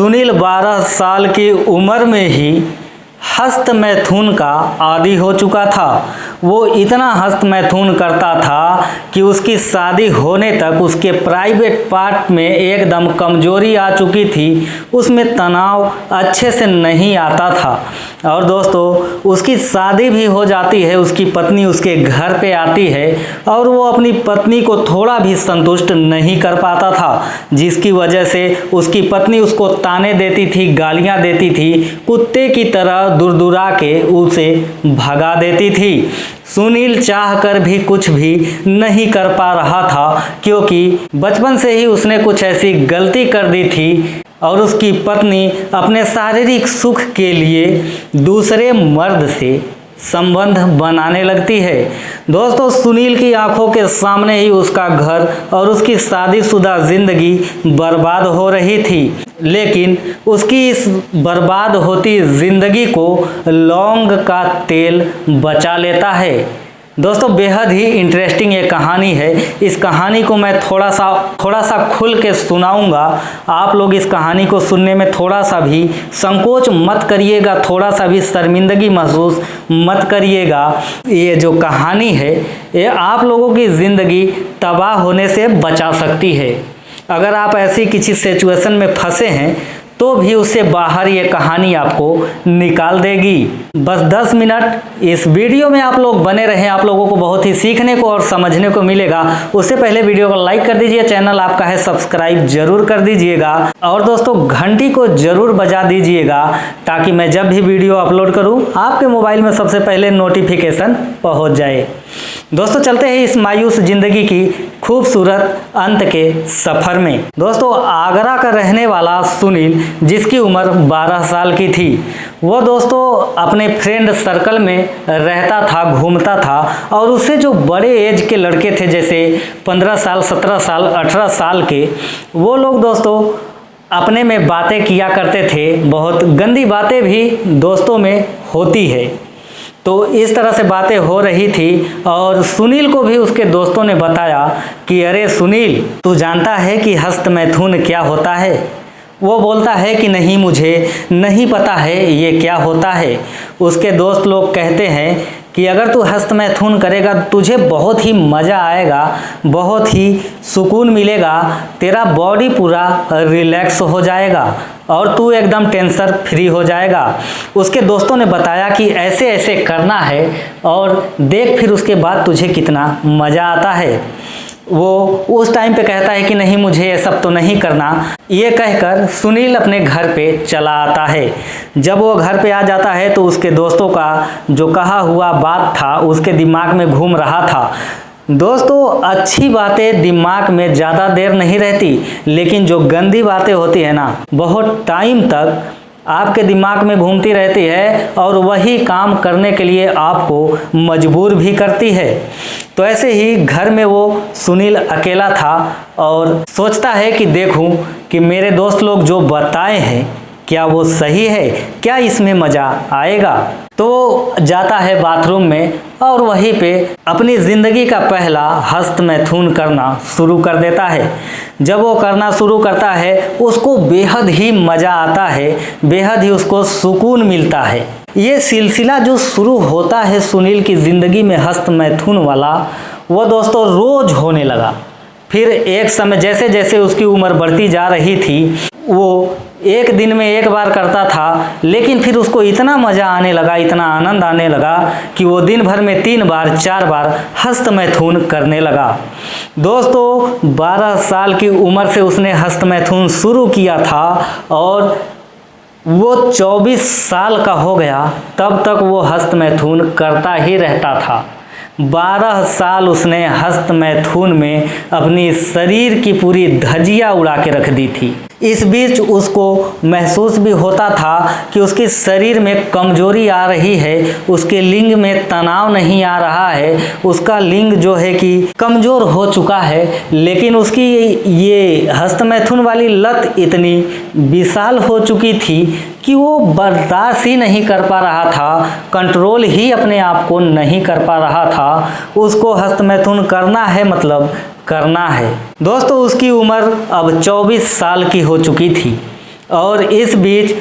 सुनील 12 साल की उम्र में ही हस्त मैथुन का आदी हो चुका था। वो इतना हस्त मैथुन करता था कि उसकी शादी होने तक उसके प्राइवेट पार्ट में एकदम कमजोरी आ चुकी थी, उसमें तनाव अच्छे से नहीं आता था। और दोस्तों, उसकी शादी भी हो जाती है, उसकी पत्नी उसके घर पे आती है और वो अपनी पत्नी को थोड़ा भी संतुष्ट नहीं कर पाता था, जिसकी वजह से उसकी पत्नी उसको ताने देती थी, गालियां देती थी, कुत्ते की तरह दुरदुरा के उसे भगा देती थी। सुनील चाहकर भी कुछ भी नहीं कर पा रहा था, क्योंकि बचपन से ही उसने कुछ ऐसी गलती कर दी थी और उसकी पत्नी अपने शारीरिक सुख के लिए दूसरे मर्द से संबंध बनाने लगती है। दोस्तों, सुनील की आंखों के सामने ही उसका घर और उसकी शादीशुदा जिंदगी बर्बाद हो रही थी, लेकिन उसकी इस बर्बाद होती जिंदगी को लौंग का तेल बचा लेता है। दोस्तों, बेहद ही इंटरेस्टिंग ये कहानी है। इस कहानी को मैं थोड़ा सा खुल के सुनाऊंगा। आप लोग इस कहानी को सुनने में थोड़ा सा भी संकोच मत करिएगा, थोड़ा सा भी शर्मिंदगी महसूस मत करिएगा। ये जो कहानी है ये आप लोगों की ज़िंदगी तबाह होने से बचा सकती है। अगर आप ऐसी किसी सिचुएशन में फंसे हैं तो भी उससे बाहर ये कहानी आपको निकाल देगी। बस 10 मिनट इस वीडियो में आप लोग बने रहें, आप लोगों को बहुत ही सीखने को और समझने को मिलेगा। उससे पहले वीडियो को लाइक कर दीजिए, चैनल आपका है सब्सक्राइब जरूर कर दीजिएगा और दोस्तों घंटी को जरूर बजा दीजिएगा, ताकि मैं जब भी वीडियो अपलोड करूं आपके मोबाइल में सबसे पहले नोटिफिकेशन पहुंच जाए। दोस्तों, चलते हैं इस मायूस जिंदगी की खूबसूरत अंत के सफर में। दोस्तों, आगरा का रहने वाला सुनील, जिसकी उम्र 12 साल की थी, वो दोस्तों अपने फ्रेंड सर्कल में रहता था, घूमता था और उससे जो बड़े एज के लड़के थे, जैसे 15 साल, 17 साल, 18 साल के, वो लोग दोस्तों अपने में बातें किया करते थे। बहुत गंदी बातें भी दोस्तों में होती है। तो इस तरह से बातें हो रही थी और सुनील को भी उसके दोस्तों ने बताया कि अरे सुनील, तू जानता है कि हस्त मैथुन क्या होता है? वो बोलता है कि नहीं, मुझे नहीं पता है ये क्या होता है। उसके दोस्त लोग कहते हैं कि अगर तू हस्त मैथुन करेगा तुझे बहुत ही मज़ा आएगा, बहुत ही सुकून मिलेगा, तेरा बॉडी पूरा रिलैक्स हो जाएगा और तू एकदम टेंशन फ्री हो जाएगा। उसके दोस्तों ने बताया कि ऐसे ऐसे करना है और देख फिर उसके बाद तुझे कितना मज़ा आता है। वो उस टाइम पे कहता है कि नहीं, मुझे ये सब तो नहीं करना। ये कहकर सुनील अपने घर पे चला आता है। जब वो घर पे आ जाता है तो उसके दोस्तों का जो कहा हुआ बात था उसके दिमाग में घूम रहा था। दोस्तों, अच्छी बातें दिमाग में ज़्यादा देर नहीं रहती, लेकिन जो गंदी बातें होती है ना, बहुत टाइम तक आपके दिमाग में घूमती रहती है और वही काम करने के लिए आपको मजबूर भी करती है। तो ऐसे ही घर में वो सुनील अकेला था और सोचता है कि देखूं कि मेरे दोस्त लोग जो बताए हैं क्या वो सही है, क्या इसमें मज़ा आएगा। तो जाता है बाथरूम में और वहीं पे अपनी ज़िंदगी का पहला हस्त मैथुन करना शुरू कर देता है। जब वो करना शुरू करता है उसको बेहद ही मज़ा आता है, बेहद ही उसको सुकून मिलता है। ये सिलसिला जो शुरू होता है सुनील की ज़िंदगी में हस्त मैथुन वाला, वो दोस्तों रोज़ होने लगा। फिर एक समय जैसे जैसे उसकी उम्र बढ़ती जा रही थी, वो एक दिन में एक बार करता था, लेकिन फिर उसको इतना मज़ा आने लगा, इतना आनंद आने लगा कि वो दिन भर में 3 बार 4 बार हस्त मैथुन करने लगा। दोस्तों, 12 साल की उम्र से उसने हस्त मैथुन शुरू किया था और वो 24 साल का हो गया तब तक वो हस्त मैथुन करता ही रहता था। 12 साल उसने हस्त मैथुन में अपनी शरीर की पूरी धज्जियां उड़ा के रख दी थी। इस बीच उसको महसूस भी होता था कि उसके शरीर में कमजोरी आ रही है, उसके लिंग में तनाव नहीं आ रहा है, उसका लिंग जो है कि कमज़ोर हो चुका है। लेकिन उसकी ये हस्त मैथुन वाली लत इतनी विशाल हो चुकी थी कि वो बर्दाश्त ही नहीं कर पा रहा था, कंट्रोल ही अपने आप को नहीं कर पा रहा था। उसको हस्त मैथुन करना है, मतलब करना है। दोस्तों, उसकी उम्र अब 24 साल की हो चुकी थी और इस बीच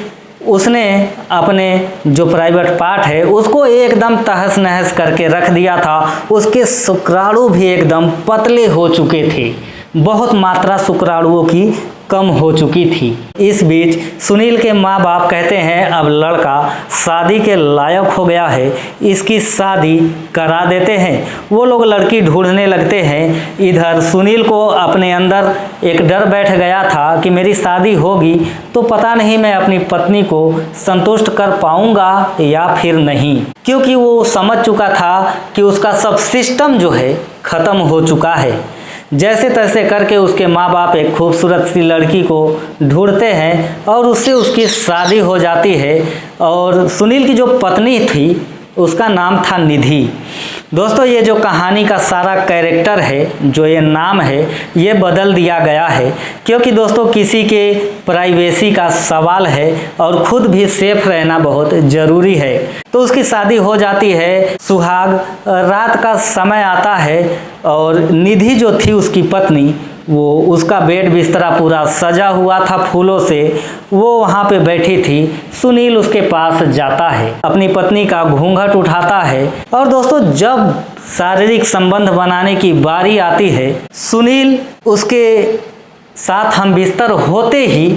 उसने अपने जो प्राइवेट पार्ट है उसको एकदम तहस नहस करके रख दिया था। उसके शुक्राणु भी एकदम पतले हो चुके थे, बहुत मात्रा शुक्राणुओं की कम हो चुकी थी। इस बीच सुनील के माँ बाप कहते हैं अब लड़का शादी के लायक हो गया है, इसकी शादी करा देते हैं। वो लोग लड़की ढूंढने लगते हैं। इधर सुनील को अपने अंदर एक डर बैठ गया था कि मेरी शादी होगी तो पता नहीं मैं अपनी पत्नी को संतुष्ट कर पाऊंगा या फिर नहीं, क्योंकि वो समझ चुका था कि उसका सब सिस्टम जो है ख़त्म हो चुका है। जैसे तैसे करके उसके माँ बाप एक खूबसूरत सी लड़की को ढूंढते हैं और उससे उसकी शादी हो जाती है। और सुनील की जो पत्नी थी उसका नाम था निधि। दोस्तों ये जो कहानी का सारा कैरेक्टर है, जो ये नाम है, ये बदल दिया गया है, क्योंकि दोस्तों किसी के प्राइवेसी का सवाल है और खुद भी सेफ रहना बहुत ज़रूरी है। तो उसकी शादी हो जाती है, सुहाग रात का समय आता है और निधि जो थी उसकी पत्नी, वो उसका बेड बिस्तरा पूरा सजा हुआ था फूलों से, वो वहाँ पे बैठी थी। सुनील उसके पास जाता है, अपनी पत्नी का घूंघट उठाता है और दोस्तों जब शारीरिक संबंध बनाने की बारी आती है, सुनील उसके साथ हम बिस्तर होते ही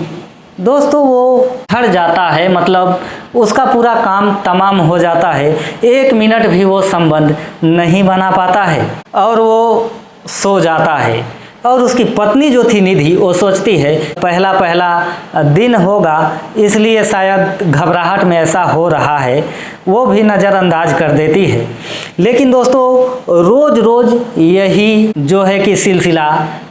दोस्तों वो हट जाता है, मतलब उसका पूरा काम तमाम हो जाता है। 1 मिनट भी वो संबंध नहीं बना पाता है और वो सो जाता है। और उसकी पत्नी जो थी निधि, वो सोचती है पहला दिन होगा इसलिए शायद घबराहट में ऐसा हो रहा है, वो भी नज़रअंदाज कर देती है। लेकिन दोस्तों रोज़ रोज़ यही जो है कि सिलसिला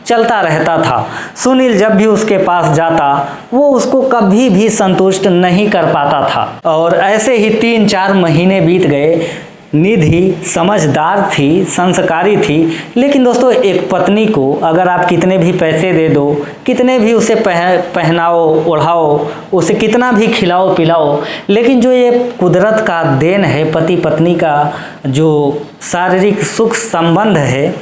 चलता रहता था। सुनील जब भी उसके पास जाता वो उसको कभी भी संतुष्ट नहीं कर पाता था। और ऐसे ही 3-4 महीने बीत गए। निधि समझदार थी, संस्कारी थी, लेकिन दोस्तों एक पत्नी को अगर आप कितने भी पैसे दे दो, कितने भी उसे पहनाओ ओढ़ाओ, उसे कितना भी खिलाओ पिलाओ, लेकिन जो ये कुदरत का देन है, पति पत्नी का जो शारीरिक सुख संबंध है,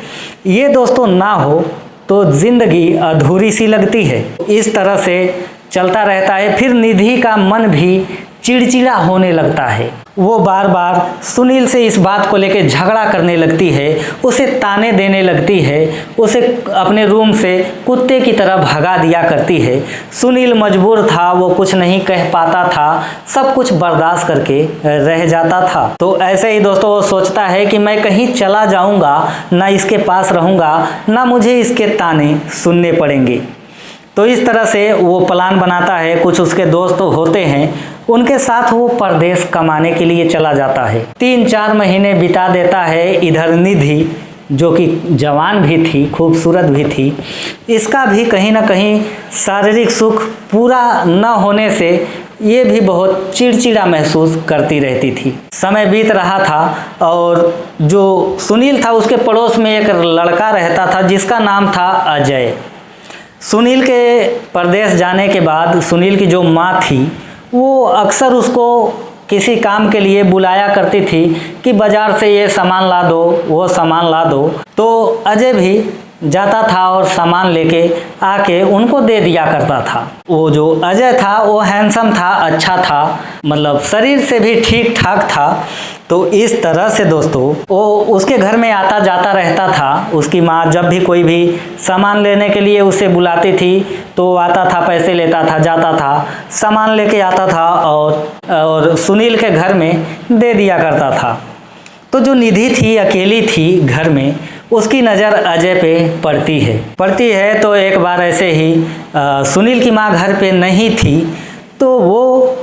ये दोस्तों ना हो तो ज़िंदगी अधूरी सी लगती है। इस तरह से चलता रहता है। फिर निधि का मन भी चिड़चिड़ा होने लगता है। वो बार बार सुनील से इस बात को लेकर झगड़ा करने लगती है, उसे ताने देने लगती है, उसे अपने रूम से कुत्ते की तरह भगा दिया करती है। सुनील मजबूर था, वो कुछ नहीं कह पाता था, सब कुछ बर्दाश्त करके रह जाता था। तो ऐसे ही दोस्तों वो सोचता है कि मैं कहीं चला जाऊंगा, ना इसके पास रहूंगा, ना मुझे इसके ताने सुनने पड़ेंगे। तो इस तरह से वो प्लान बनाता है। कुछ उसके दोस्त होते हैं, उनके साथ वो परदेश कमाने के लिए चला जाता है। 3-4 महीने बिता देता है। इधर निधि जो कि जवान भी थी, खूबसूरत भी थी, इसका भी कहीं ना कहीं शारीरिक सुख पूरा न होने से ये भी बहुत चिड़चिड़ा महसूस करती रहती थी। समय बीत रहा था और जो सुनील था उसके पड़ोस में एक लड़का रहता था जिसका नाम था अजय। सुनील के परदेश जाने के बाद सुनील की जो माँ थी वो अक्सर उसको किसी काम के लिए बुलाया करती थी कि बाज़ार से ये सामान ला दो, वो सामान ला दो। तो अजय भी जाता था और सामान लेके आके उनको दे दिया करता था। वो जो अजय था वो हैंडसम था, अच्छा था, मतलब शरीर से भी ठीक ठाक था। तो इस तरह से दोस्तों वो उसके घर में आता जाता रहता था। उसकी माँ जब भी कोई भी सामान लेने के लिए उसे बुलाती थी तो वो आता था, पैसे लेता था, जाता था, सामान लेके आता था और सुनील के घर में दे दिया करता था। तो जो निधि थी अकेली थी घर में, उसकी नज़र अजय पे पड़ती है। तो एक बार ऐसे ही सुनील की माँ घर पे नहीं थी तो वो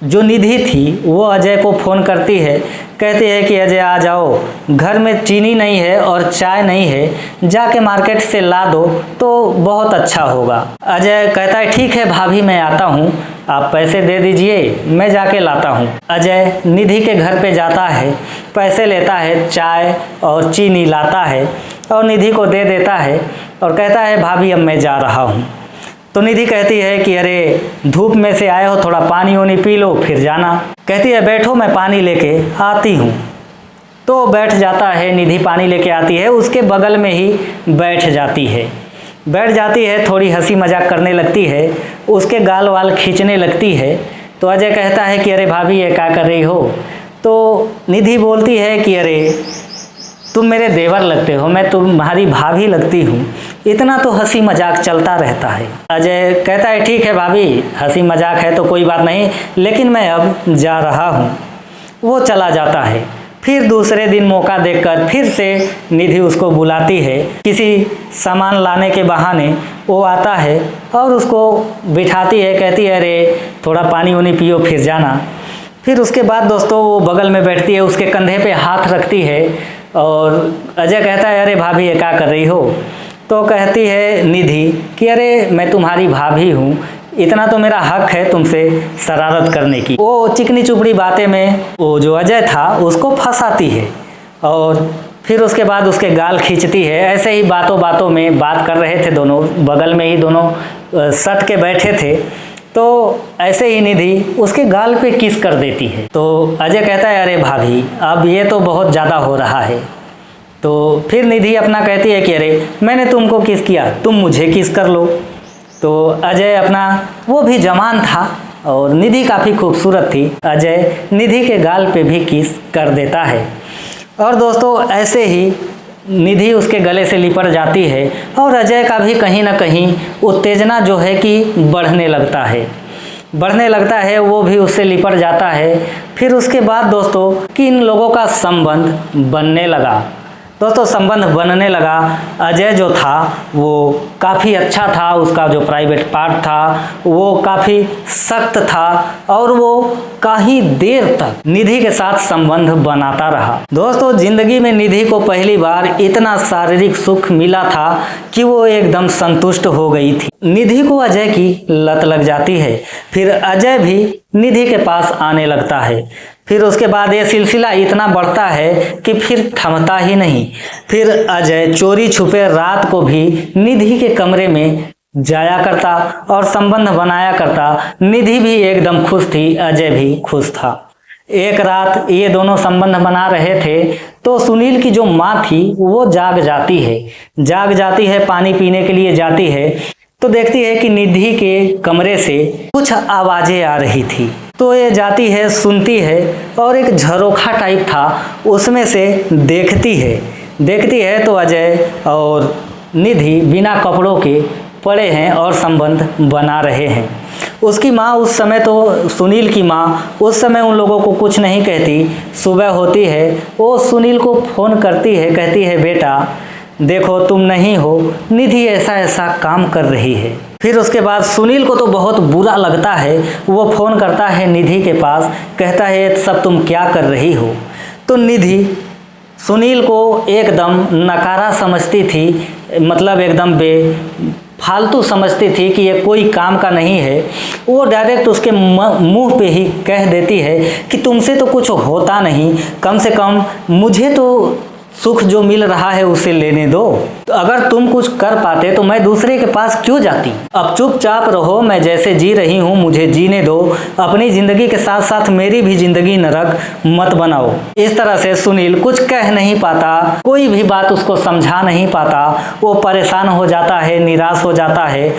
जो निधि थी वो अजय को फ़ोन करती है, कहती है कि अजय आ जाओ, घर में चीनी नहीं है और चाय नहीं है, जाके मार्केट से ला दो तो बहुत अच्छा होगा। अजय कहता है ठीक है भाभी मैं आता हूँ, आप पैसे दे दीजिए मैं जाके लाता हूँ। अजय निधि के घर पे जाता है, पैसे लेता है, चाय और चीनी लाता है और निधि को दे देता है और कहता है भाभी अब मैं जा रहा हूँ। तो निधि कहती है कि अरे धूप में से आए हो, थोड़ा पानी वानी पी लो फिर जाना। कहती है बैठो मैं पानी लेके आती हूँ। तो बैठ जाता है, निधि पानी लेके आती है, उसके बगल में ही बैठ जाती है, थोड़ी हंसी मजाक करने लगती है। उसके गाल वाल खींचने लगती है। तो अजय कहता है कि अरे भाभी ये क्या कर रही हो। तो निधि बोलती है कि अरे तुम मेरे देवर लगते हो, मैं तुम्हारी भाभी लगती हूँ। इतना तो हंसी मजाक चलता रहता है। अजय कहता है ठीक है भाभी, हंसी मजाक है तो कोई बात नहीं, लेकिन मैं अब जा रहा हूँ। वो चला जाता है। फिर दूसरे दिन मौका देखकर फिर से निधि उसको बुलाती है। किसी सामान लाने के बहाने वो आता है और उसको बिठाती है, कहती है अरे थोड़ा पानी वानी पियो फिर जाना। फिर उसके बाद दोस्तों वो बगल में बैठती है, उसके कंधे पे हाथ रखती है और अजय कहता है अरे भाभी ये क्या कर रही हो। तो कहती है निधि कि अरे मैं तुम्हारी भाभी हूँ, इतना तो मेरा हक है तुमसे शरारत करने की। वो चिकनी चुपड़ी बातें में वो जो अजय था उसको फंसाती है और फिर उसके बाद उसके गाल खींचती है। ऐसे ही बातों बातों में बात कर रहे थे दोनों, बगल में ही दोनों सट के बैठे थे। तो ऐसे ही निधि उसके गाल पे किस कर देती है। तो अजय कहता है अरे भाभी अब ये तो बहुत ज़्यादा हो रहा है। तो फिर निधि अपना कहती है कि अरे मैंने तुमको किस किया, तुम मुझे किस कर लो। तो अजय अपना, वो भी जवान था और निधि काफ़ी खूबसूरत थी, अजय निधि के गाल पे भी किस कर देता है। और दोस्तों ऐसे ही निधि उसके गले से लिपट जाती है और अजय का भी कहीं ना कहीं उत्तेजना जो है कि बढ़ने लगता है, वो भी उससे लिपट जाता है। फिर उसके बाद दोस्तों कि इन लोगों का संबंध बनने लगा। बनने लगा। अजय जो था वो काफ़ी अच्छा था, उसका जो प्राइवेट पार्ट था वो काफ़ी सख्त था और वो काफ़ी देर तक निधि के साथ संबंध बनाता रहा। दोस्तों जिंदगी में निधि को पहली बार इतना शारीरिक सुख मिला था कि वो एकदम संतुष्ट हो गई थी। निधि को अजय की लत लग जाती है। फिर अजय भी निधि के पास आने लगता है। फिर उसके बाद ये सिलसिला इतना बढ़ता है कि फिर थमता ही नहीं। फिर अजय चोरी छुपे रात को भी निधि के कमरे में जाया करता और संबंध बनाया करता। निधि भी एकदम खुश थी, अजय भी खुश था। एक रात ये दोनों संबंध बना रहे थे तो सुनील की जो माँ थी वो जाग जाती है, पानी पीने के लिए जाती है। तो देखती है कि निधि के कमरे से कुछ आवाज़ें आ रही थी। तो ये जाती है, सुनती है और एक झरोखा टाइप था उसमें से देखती है तो अजय और निधि बिना कपड़ों के पड़े हैं और संबंध बना रहे हैं। उसकी माँ उस समय, तो सुनील की माँ उस समय उन लोगों को कुछ नहीं कहती। सुबह होती है, वो सुनील को फ़ोन करती है, कहती है बेटा देखो तुम नहीं हो, निधि ऐसा काम कर रही है। फिर उसके बाद सुनील को तो बहुत बुरा लगता है, वो फ़ोन करता है निधि के पास, कहता है सब तुम क्या कर रही हो। तो निधि सुनील को एकदम नकारा समझती थी, मतलब एकदम फालतू समझती थी कि ये कोई काम का नहीं है। वो डायरेक्ट उसके मुंह पे ही कह देती है कि तुमसे तो कुछ होता नहीं, कम से कम मुझे तो सुख जो मिल रहा है उसे लेने दो। तो अगर तुम कुछ कर पाते तो मैं दूसरे के पास क्यों जाती। अब चुपचाप रहो, मैं जैसे जी रही हूँ मुझे जीने दो, अपनी ज़िंदगी के साथ साथ मेरी भी ज़िंदगी नरक मत बनाओ। इस तरह से सुनील कुछ कह नहीं पाता, कोई भी बात उसको समझा नहीं पाता। वो परेशान हो जाता है, निराश हो जाता है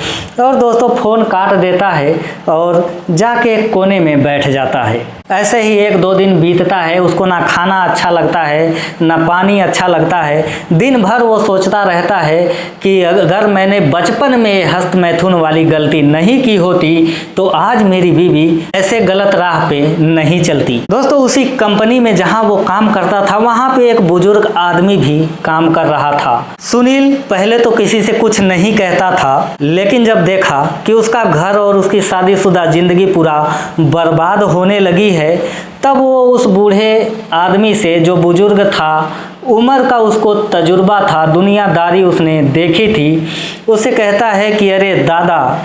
और दोस्तों फ़ोन काट देता है और जाके एक कोने में बैठ जाता है। ऐसे ही 1-2 दिन बीतता है। उसको ना खाना अच्छा लगता है, ना पानी अच्छा लगता है। दिन भर वो सोचता रहता है कि अगर मैंने बचपन में हस्त मैथुन वाली गलती नहीं की होती तो आज मेरी बीवी ऐसे गलत राह पे नहीं चलती। दोस्तों उसी कंपनी में जहां वो काम करता था वहां पे एक बुजुर्ग आदमी भी काम कर रहा था। सुनील पहले तो किसी से कुछ नहीं कहता था, लेकिन जब देखा कि उसका घर और उसकी शादीशुदा जिंदगी पूरा बर्बाद होने लगी है, तब वो उस बूढ़े आदमी से, जो बुजुर्ग था, उम्र का उसको तजुर्बा था, दुनियादारी उसने देखी थी, उससे कहता है कि अरे दादा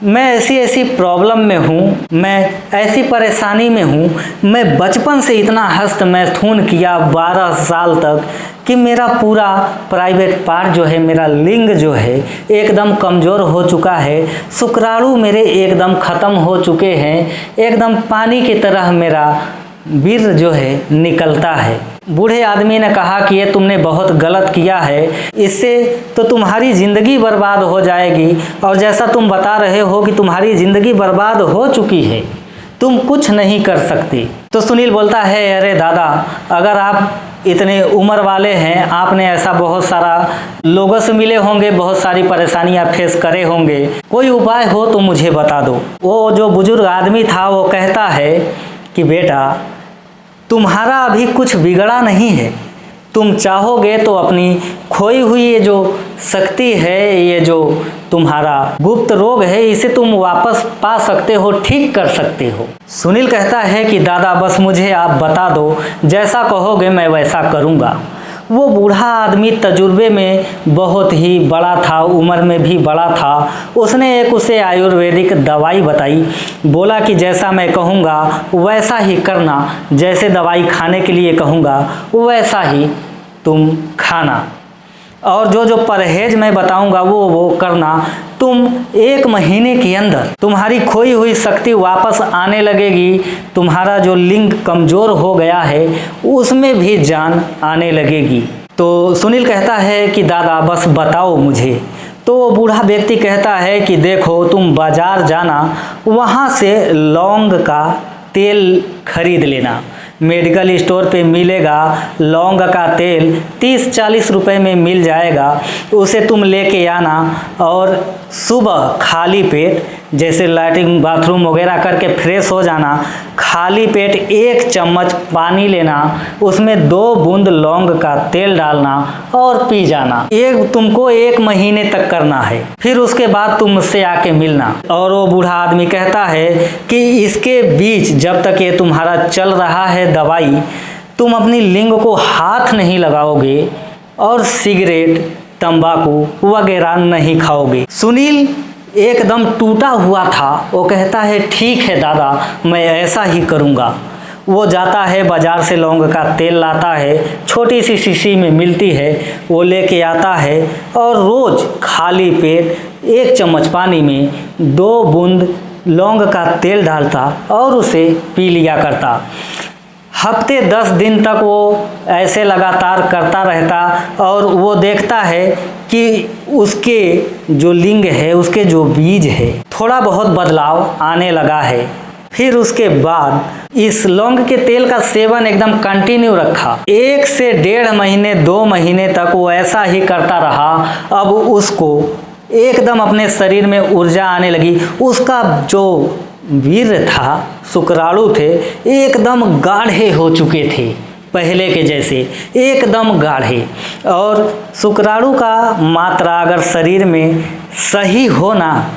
मैं ऐसी प्रॉब्लम में हूँ, मैं ऐसी परेशानी में हूँ, मैं बचपन से इतना हस्त मैथुन किया 12 साल तक कि मेरा पूरा प्राइवेट पार्ट जो है, मेरा लिंग जो है एकदम कमज़ोर हो चुका है, शुक्राणु मेरे एकदम ख़त्म हो चुके हैं, एकदम पानी की तरह मेरा वीर्य जो है निकलता है। बूढ़े आदमी ने कहा कि ये तुमने बहुत गलत किया है, इससे तो तुम्हारी ज़िंदगी बर्बाद हो जाएगी, और जैसा तुम बता रहे हो कि तुम्हारी ज़िंदगी बर्बाद हो चुकी है, तुम कुछ नहीं कर सकते। तो सुनील बोलता है, अरे दादा, अगर आप इतने उम्र वाले हैं, आपने ऐसा बहुत सारा लोगों से मिले होंगे, बहुत सारी परेशानियां फेस करे होंगे, कोई उपाय हो तो मुझे बता दो। वो जो बुजुर्ग आदमी था वो कहता है कि बेटा, तुम्हारा अभी कुछ बिगड़ा नहीं है, तुम चाहोगे तो अपनी खोई हुई ये जो शक्ति है, ये जो तुम्हारा गुप्त रोग है, इसे तुम वापस पा सकते हो, ठीक कर सकते हो। सुनील कहता है कि दादा बस मुझे आप बता दो, जैसा कहोगे मैं वैसा करूँगा। वो बूढ़ा आदमी तजुर्बे में बहुत ही बड़ा था, उम्र में भी बड़ा था। उसने एक उसे आयुर्वेदिक दवाई बताई, बोला कि जैसा मैं कहूँगा वैसा ही करना, जैसे दवाई खाने के लिए कहूँगा वैसा ही तुम खाना, और जो जो परहेज मैं बताऊंगा वो करना। तुम 1 महीने के अंदर तुम्हारी खोई हुई शक्ति वापस आने लगेगी, तुम्हारा जो लिंग कमज़ोर हो गया है उसमें भी जान आने लगेगी। तो सुनील कहता है कि दादा बस बताओ मुझे। तो वो बूढ़ा व्यक्ति कहता है कि देखो, तुम बाज़ार जाना, वहाँ से लौंग का तेल खरीद लेना, मेडिकल स्टोर पे मिलेगा लौंग का तेल, 30-40 रुपए में मिल जाएगा। उसे तुम लेके आना और सुबह खाली पेट, जैसे लैट्रिन बाथरूम वगैरह करके फ्रेश हो जाना, खाली पेट 1 चम्मच पानी लेना, उसमें 2 बूंद लौंग का तेल डालना और पी जाना। तुमको 1 महीने तक करना है, फिर उसके बाद तुम मुझसे आके मिलना। और वो बूढ़ा आदमी कहता है कि इसके बीच जब तक ये तुम्हारा चल रहा है दवाई, तुम अपनी लिंग को हाथ नहीं लगाओगे और सिगरेट, तंबाकू वगैरह नहीं खाओगे। सुनील एकदम टूटा हुआ था। वो कहता है ठीक है दादा, मैं ऐसा ही करूँगा। वो जाता है बाज़ार से लौंग का तेल लाता है, छोटी सी शीशी में मिलती है, वो लेके आता है और रोज़ खाली पेट 1 चम्मच पानी में 2 बूंद लौंग का तेल डालता और उसे पी लिया करता। हफ्ते 10 दिन तक वो ऐसे लगातार करता रहता और वो देखता है कि उसके जो लिंग है, उसके जो बीज है, थोड़ा बहुत बदलाव आने लगा है। फिर उसके बाद इस लौंग के तेल का सेवन एकदम कंटिन्यू रखा। 1 से 1.5 महीने 2 महीने तक वो ऐसा ही करता रहा। अब उसको एकदम अपने शरीर में ऊर्जा आने लगी। उसका जो वीर्य था, शुक्राणु थे, एकदम गाढ़े हो चुके थे, पहले के जैसे एकदम गाढ़े। और शुक्राणु का मात्रा अगर शरीर में सही हो ना,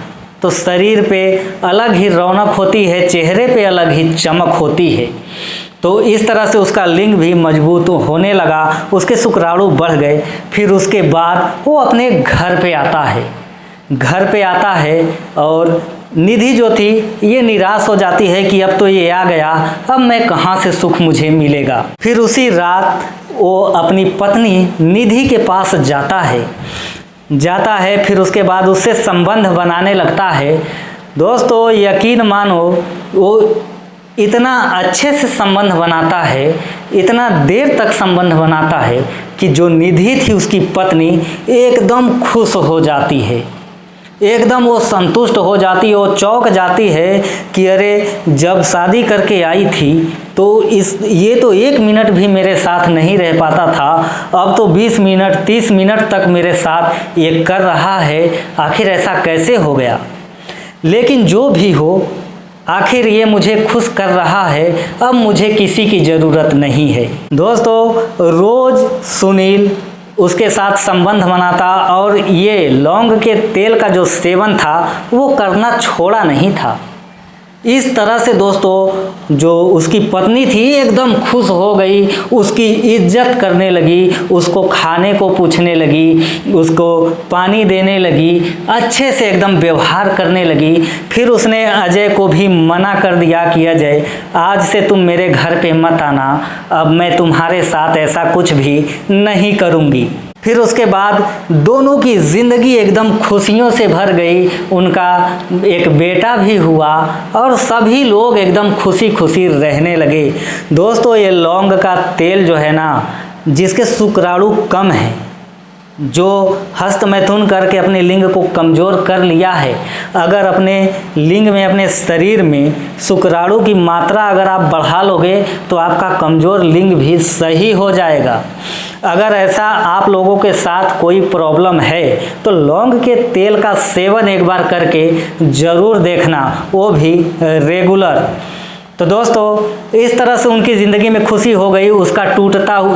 तो शरीर पे अलग ही रौनक होती है, चेहरे पे अलग ही चमक होती है। तो इस तरह से उसका लिंग भी मजबूत होने लगा, उसके शुक्राणु बढ़ गए। फिर उसके बाद वो अपने घर पे आता है और निधि जो थी ये निराश हो जाती है कि अब तो ये आ गया, अब मैं कहाँ से सुख मुझे मिलेगा। फिर उसी रात वो अपनी पत्नी निधि के पास जाता है, फिर उसके बाद उससे संबंध बनाने लगता है। दोस्तों यकीन मानो, वो इतना अच्छे से संबंध बनाता है, इतना देर तक संबंध बनाता है कि जो निधि थी उसकी पत्नी एकदम खुश हो जाती है, एकदम वो संतुष्ट हो जाती है। वो चौंक जाती है कि अरे जब शादी करके आई थी तो ये तो 1 मिनट भी मेरे साथ नहीं रह पाता था, अब तो 20 मिनट 30 मिनट तक मेरे साथ ये कर रहा है, आखिर ऐसा कैसे हो गया। लेकिन जो भी हो, आखिर ये मुझे खुश कर रहा है, अब मुझे किसी की ज़रूरत नहीं है। दोस्तों रोज़ सुनील उसके साथ संबंध बनाता और ये लौंग के तेल का जो सेवन था वो करना छोड़ा नहीं था। इस तरह से दोस्तों जो उसकी पत्नी थी एकदम खुश हो गई, उसकी इज्जत करने लगी, उसको खाने को पूछने लगी, उसको पानी देने लगी, अच्छे से एकदम व्यवहार करने लगी। फिर उसने अजय को भी मना कर दिया कि अजय आज से तुम मेरे घर पे मत आना, अब मैं तुम्हारे साथ ऐसा कुछ भी नहीं करूँगी। फिर उसके बाद दोनों की ज़िंदगी एकदम खुशियों से भर गई। उनका एक बेटा भी हुआ और सभी लोग एकदम खुशी खुशी रहने लगे। दोस्तों, ये लौंग का तेल जो है ना, जिसके शुक्राणु कम हैं, जो हस्त मैथुन करके अपने लिंग को कमज़ोर कर लिया है, अगर अपने लिंग में, अपने शरीर में शुक्राणु की मात्रा अगर आप बढ़ा लोगे तो आपका कमज़ोर लिंग भी सही हो जाएगा। अगर ऐसा आप लोगों के साथ कोई प्रॉब्लम है तो लौंग के तेल का सेवन एक बार करके ज़रूर देखना, वो भी रेगुलर। तो दोस्तों, इस तरह से उनकी ज़िंदगी में खुशी हो गई। उसका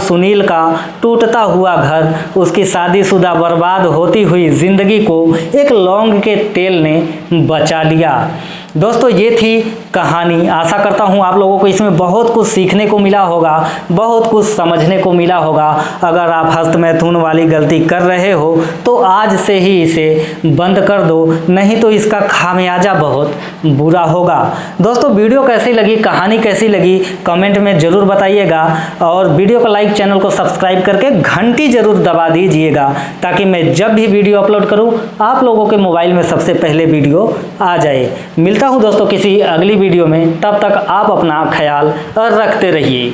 सुनील का टूटता हुआ घर, उसकी शादीशुदा बर्बाद होती हुई ज़िंदगी को एक लौंग के तेल ने बचा लिया। दोस्तों, ये थी कहानी। आशा करता हूँ आप लोगों को इसमें बहुत कुछ सीखने को मिला होगा, बहुत कुछ समझने को मिला होगा। अगर आप हस्त मैथुन वाली गलती कर रहे हो तो आज से ही इसे बंद कर दो, नहीं तो इसका खामियाजा बहुत बुरा होगा। दोस्तों, वीडियो कैसी लगी, कहानी कैसी लगी, कमेंट में ज़रूर बताइएगा और वीडियो को लाइक, चैनल को सब्सक्राइब करके घंटी ज़रूर दबा दीजिएगा, ताकि मैं जब भी वीडियो अपलोड करूँ आप लोगों के मोबाइल में सबसे पहले वीडियो आ जाए। मिलता हूँ दोस्तों किसी अगली वीडियो में, तब तक आप अपना ख्याल रखते रहिए।